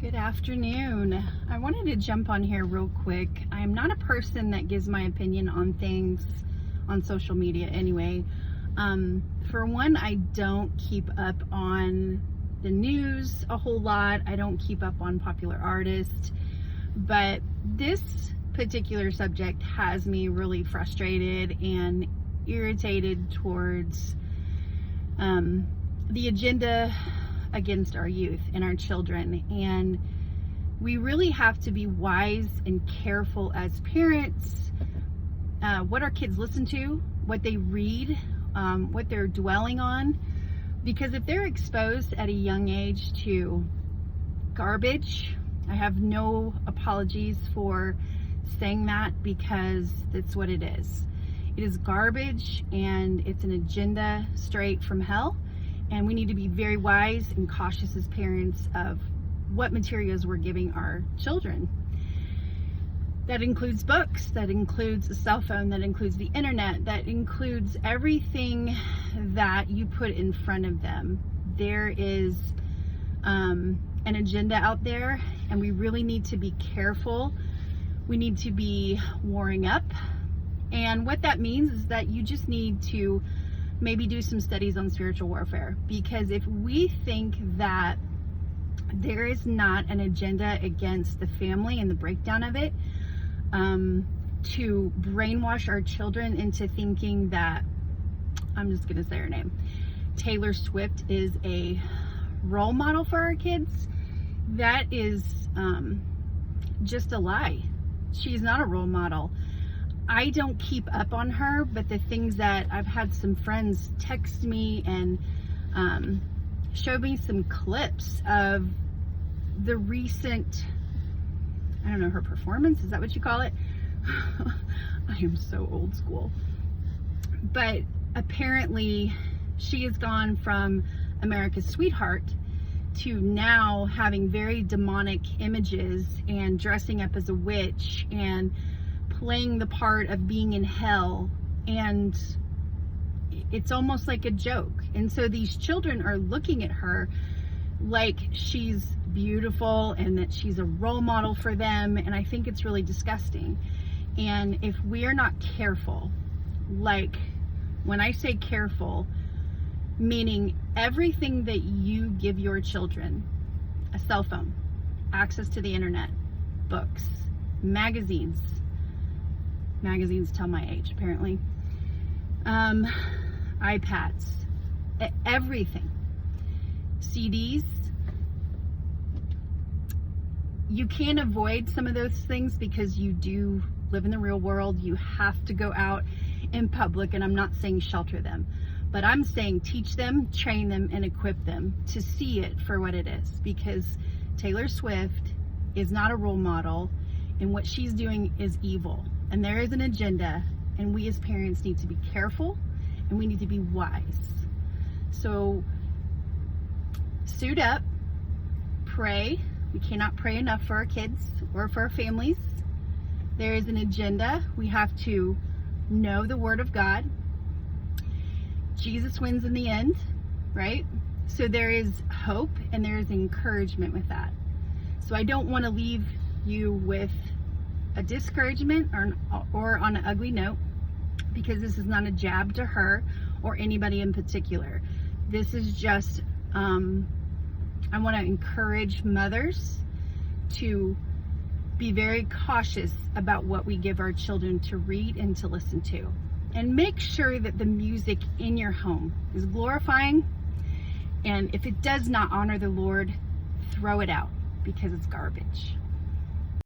Good afternoon. I wanted to jump on here real quick. I'm not a person that gives my opinion on things on social media anyway. For one, I don't keep up on the news a whole lot. I don't keep up on popular artists. But this particular subject has me really frustrated and irritated towards the agenda against our youth and our children. And we really have to be wise and careful as parents, what our kids listen to, what they read, what they're dwelling on. Because if they're exposed at a young age to garbage, I have no apologies for saying that, because that's what it is. It is garbage, and it's an agenda straight from hell. And we need to be very wise and cautious as parents of what materials we're giving our children. That includes books, that includes a cell phone, that includes the internet, that includes everything that you put in front of them. There is an agenda out there, and we really need to be careful. We need to be warring up. And what that means is that you just need to maybe do some studies on spiritual warfare, because if we think that there is not an agenda against the family and the breakdown of it, to brainwash our children into thinking that, I'm just gonna say her name, Taylor Swift is a role model for our kids, that is just a lie. She's not a role model. I don't keep up on her, but the things that I've had some friends text me and show me some clips of the recent, I don't know, her performance, is that what you call it? I am so old school. But apparently she has gone from America's sweetheart to now having very demonic images and dressing up as a witch and playing the part of being in hell, and it's almost like a joke. And so these children are looking at her like she's beautiful and that she's a role model for them, and I think it's really disgusting. And if we are not careful, like when I say careful, meaning everything that you give your children, a cell phone, access to the internet, books, magazines tell my age apparently, iPads, everything, CDs, you can't avoid some of those things because you do live in the real world. You have to go out in public, and I'm not saying shelter them, but I'm saying teach them, train them, and equip them to see it for what it is, because Taylor Swift is not a role model, and what she's doing is evil. And there is an agenda, and we as parents need to be careful, and we need to be wise. So suit up, pray. We cannot pray enough for our kids or for our families. There is an agenda. We have to know the Word of God. Jesus wins in the end, right? So there is hope and there is encouragement with that. So I don't want to leave you with a discouragement or on an ugly note, because this is not a jab to her or anybody in particular. This is just, I want to encourage mothers to be very cautious about what we give our children to read and to listen to. And make sure that the music in your home is glorifying. And if it does not honor the Lord, throw it out, because it's garbage.